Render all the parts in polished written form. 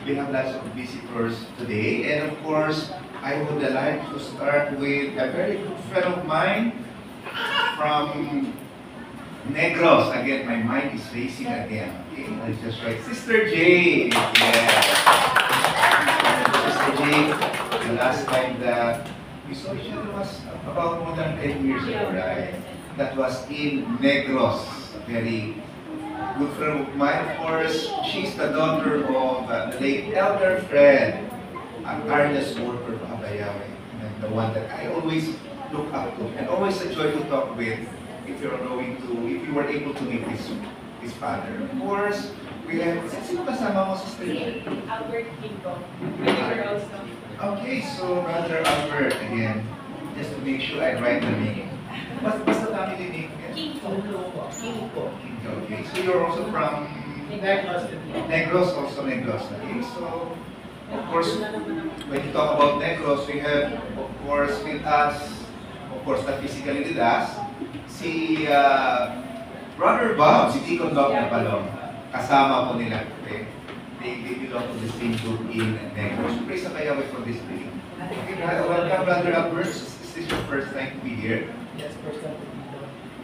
we have lots of visitors today. And of course, I would like to start with a very good friend of mine from Negros. Again, my mind is racing again. Okay, let's just write Sister J. Yeah. Sister J, the last time that we saw each other was about more than 10 years ago, right? That was in Negros. A very good friend of mine, of course. She's the daughter of the late Elder Fred, an earnest worker of Abayawe, and the one that I always look up to, and always a joy to talk with if if you were able to meet his father. Of course, we have, sino kasama mo, Sister? Albert Kingo. Brother also. Okay, so Brother Albert, again, just to make sure I write the name. What's the family name again? Kingo. Okay, so you're also from Negros, also Negros. Okay, so of course, when you talk about Negros, we have, of course, with us, of course, not physically with us, si Brother Bob, si Deacon Bob Napalong, kasama po nila. Okay? They belong to the same group in Negros. Praise the Lord for this day. Okay, welcome, Brother Albert. Is this your first time to be here? Yes, first time.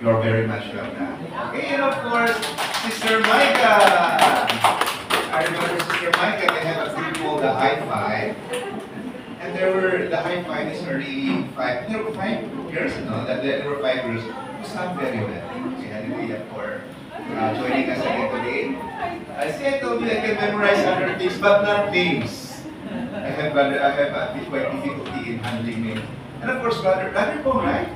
You're very much welcome. Okay, and of course, Sister Micah. I remember Sister Micah, they have a group called the High Five. And the High Five is really there were 5 girls, no? There were 5 girls who sang very well. Okay, hallelujah for joining us again today. I told you I can memorize other things, but not names. I have a bit quite difficulty in handling names. And of course, Brother Paul, right?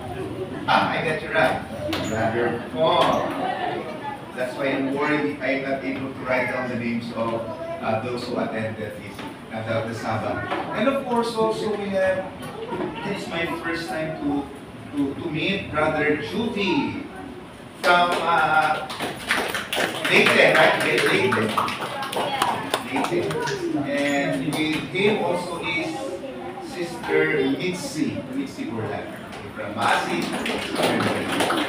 I got you right. Brother Paul. That's why I'm worried if I'm not able to write down the names of those who attended the Sabbath. And of course, also we have, this is my first time to meet Brother Juvie from Leyte, right? Leyte. And with him also is Sister Mitzi Burlac from Masi.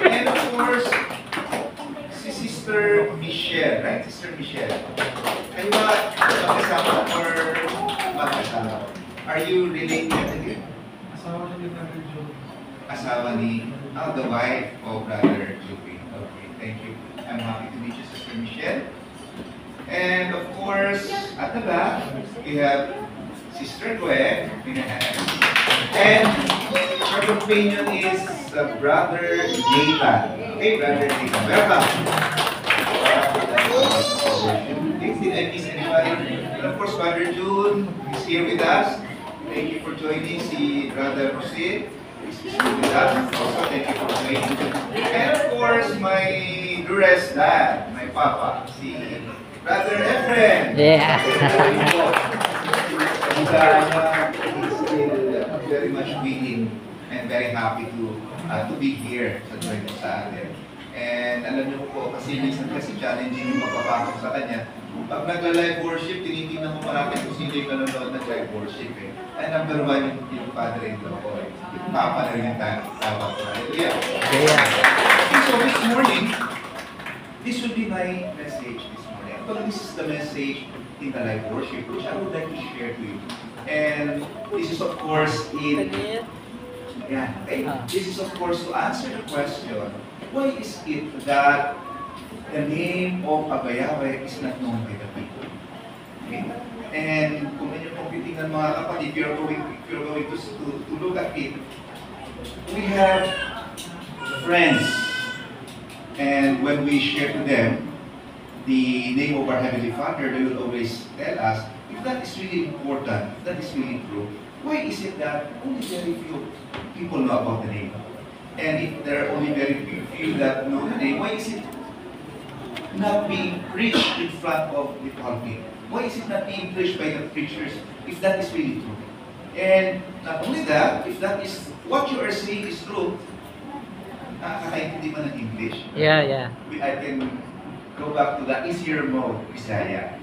And of course, si Sister Michelle, right? Sister Michelle. Kayo ba magkasama or magkasama? Are you related again? Asawa ni Brother Joe. Asawa ni, the wife of Brother Jupin. Okay, thank you. I'm happy to meet you, Sister Michelle. And of course, at the back, we have Sister Gwen. And her companion is Brother Nathan. Hey, Brother Nathan, welcome. Did I miss anybody? And of course, Brother June is here with us. Thank you for joining. Si Brother Jose is here with us. Also, thank you for joining. And of course, my dearest dad, my papa, si Brother Efren. Yeah. And he's still very much willing and very happy to be here sa join ko sa atin. And alam niyo po, kasi minsan kasi challenging yung magpapasok sa kanya. Pag nagla-live worship, tinitingnan ko marami kung sino yung nanonood ng live worship eh. And number 1 yung father-in-law ko eh. Yung papa na rin yung tawag ko. Hallelujah. So this morning, this will be my message this morning. But this is the message in the live worship which I would like to share to you. And this is of course this is of course to answer the question, why is it that the name of Abayawe is not known by the people? Okay? And kung inyo pong titingnan mga kapatid, if you're going to look at it, we have friends. And when we share to them the name of our Heavenly Father, they will always tell us, if that is really important, if that is really true, why is it that only very few people know about the name? And if there are only very few that know the name, why is it not being preached in front of the pulpit? Why is it not being preached by the preachers if that is really true? And not only that, if that is what you are saying is true, nakakaintindi mo ng English. Yeah. I can go back to the easier mode, Bisaya.